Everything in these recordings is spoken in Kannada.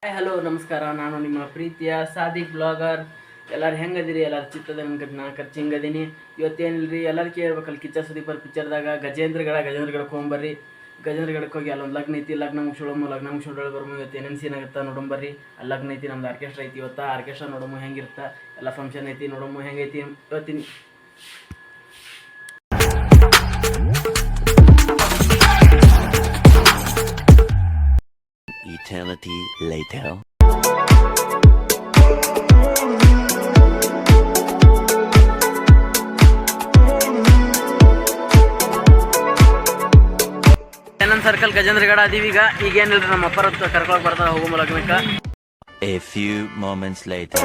ಹಾಯ್ ಹಲೋ ನಮಸ್ಕಾರ. ನಾನು ನಿಮ್ಮ ಪ್ರೀತಿಯ ಸಾದಿಕ್ ಬ್ಲಾಗರ್. ಎಲ್ಲರೂ ಹೆಂಗದಿರಿ? ಎಲ್ಲರೂ ಚಿತ್ತದ ನಾನು ಖರ್ಚು ಹಿಂಗದೀನಿ. ಇವತ್ತೇನಿಲ್ರಿ, ಎಲ್ಲರೂ ಕೇಳ್ಬೇಕಲ್ಲ ಕಿಚ್ಚ ಸುದೀಪರ್ ಪಿಕ್ಚರ್ದಾಗ ಗಜೇಂದ್ರಗಡಕ್ಕೆ ಹೋಗ್ಬರ್ರಿ. ಗಜೇಂದ್ರಗಡಕ್ಕೆ ಹೋಗಿ ಅಲ್ಲೊಂದು ಲಗ್ನ ಐತಿ, ಲಗ್ನ ಮುಗಿಸ್ಕೊಂಡು ಬರ್ಮು. ಇವತ್ತು ಏನೇನು ಸೀನ್ ಆಗುತ್ತಾ ನೋಡಂಬರ್ರಿ. ಅಲ್ಲಿ ಲಗ್ನ ಐತಿ, ನಮ್ದು ಆರ್ಕೆಸ್ಟ್ರಾ ಐತಿ. ಇವತ್ತು ಆರ್ಕೆಸ್ಟ್ರಾ ನೋಡಮು ಹೆಂಗಿರುತ್ತಾ, ಎಲ್ಲ ಫಂಕ್ಷನ್ ಐತಿ, ನೋಡಮು ಹೆಂಗೈತಿ ಇವತ್ತಿನ. Eternity later. ಏನನ್ ಸರ್ಕಲ್ ಗಜೇಂದ್ರಗಡ ಅದೀವೀಗ. ಈಗೇನಿಲ್ರಿ, ನಮ್ಮ ಅಪ್ಪರ ಕರ್ಕೊಂಡು ಬರ್ತಾರ ಹೋಗೋ ಲಗ್ನಕ್ಕೆ. A few moments later.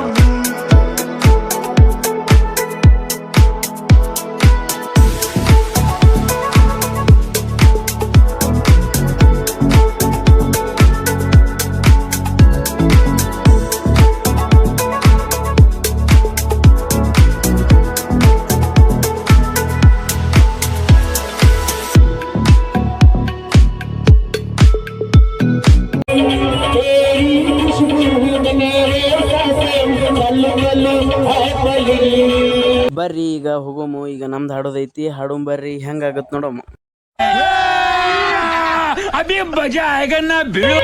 ಬರ್ರಿ ಈಗ ಹೋಗೋಮು. ಈಗ ನಮ್ದು ಹಾಡೋದೈತಿ, ಹಾಡೋಮ್ ಬರ್ರಿ. ಹೆಂಗಾಗತ್ ನೋಡೋಮ. ಅಭಿ ಮಜಾ ಆएगा ना भिड़ो.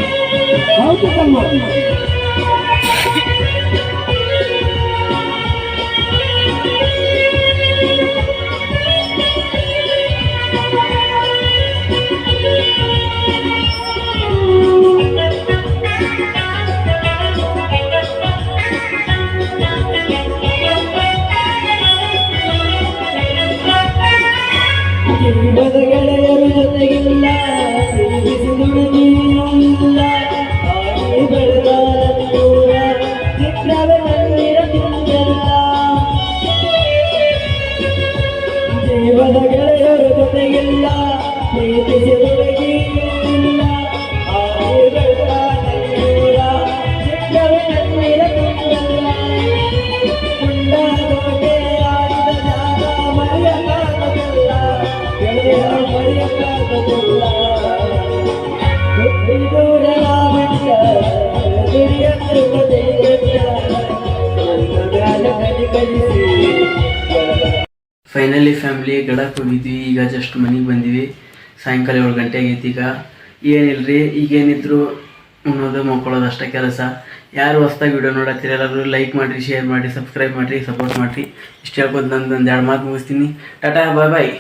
ಗೆಳೆಯರು ಜೊತೆಗಿಲ್ಲ, ಇಲ್ಲ ಬೆಳೆದ ಚಿತ್ರವೇ ಮಂದಿರಕ್ಕಿಲ್ಲ. ಜೀವದ ಗೆಳೆಯರು ಜೊತೆಗಿಲ್ಲ, ಪ್ರೀತಿಸಿದೊಡಗಿ ಇಲ್ಲ ಬೆಳೆದ ಚಿತ್ರವೇ ಮಂದಿರಕ್ಕಿಲ್ಲ. ಮುಂಡಾದೋಟೆ ಆಡಿದ ಜಾಗ ಮರೆಯಲಾಗಲ್ಲ, ಗೆಳೆಯರು ಮರೆಯಲಾಗಲ್ಲ. ಫೈನಲಿ ಫ್ಯಾಮಿಲಿ ಗಡಕ್ಕೆ ಹೋಗಿದ್ವಿ. ಈಗ ಜಸ್ಟ್ ಮನೆಗೆ ಬಂದಿವಿ. ಸಾಯಂಕಾಲ 7 ಗಂಟೆ ಆಗೈತಿ. ಈಗ ಏನಿಲ್ರಿ, ಈಗೇನಿದ್ರು ಉಣ್ಣೋದು ಮಕ್ಕೊಳ್ಳೋದು ಅಷ್ಟೇ ಕೆಲಸ. ಯಾರು ಹೊಸ್ದಾಗಿ ವಿಡಿಯೋ ನೋಡತ್ತೀರಿ ಎಲ್ಲರೂ ಲೈಕ್ ಮಾಡಿರಿ, ಶೇರ್ ಮಾಡಿರಿ, ಸಬ್ಸ್ಕ್ರೈಬ್ ಮಾಡಿರಿ, ಸಪೋರ್ಟ್ ಮಾಡಿರಿ. ಇಷ್ಟು ಹೇಳ್ಬೋದು. ನಂದು 2 ಮಾತು ಮುಗಿಸ್ತೀನಿ. ಟಾಟಾ, ಬಾಯ್ ಬಾಯ್.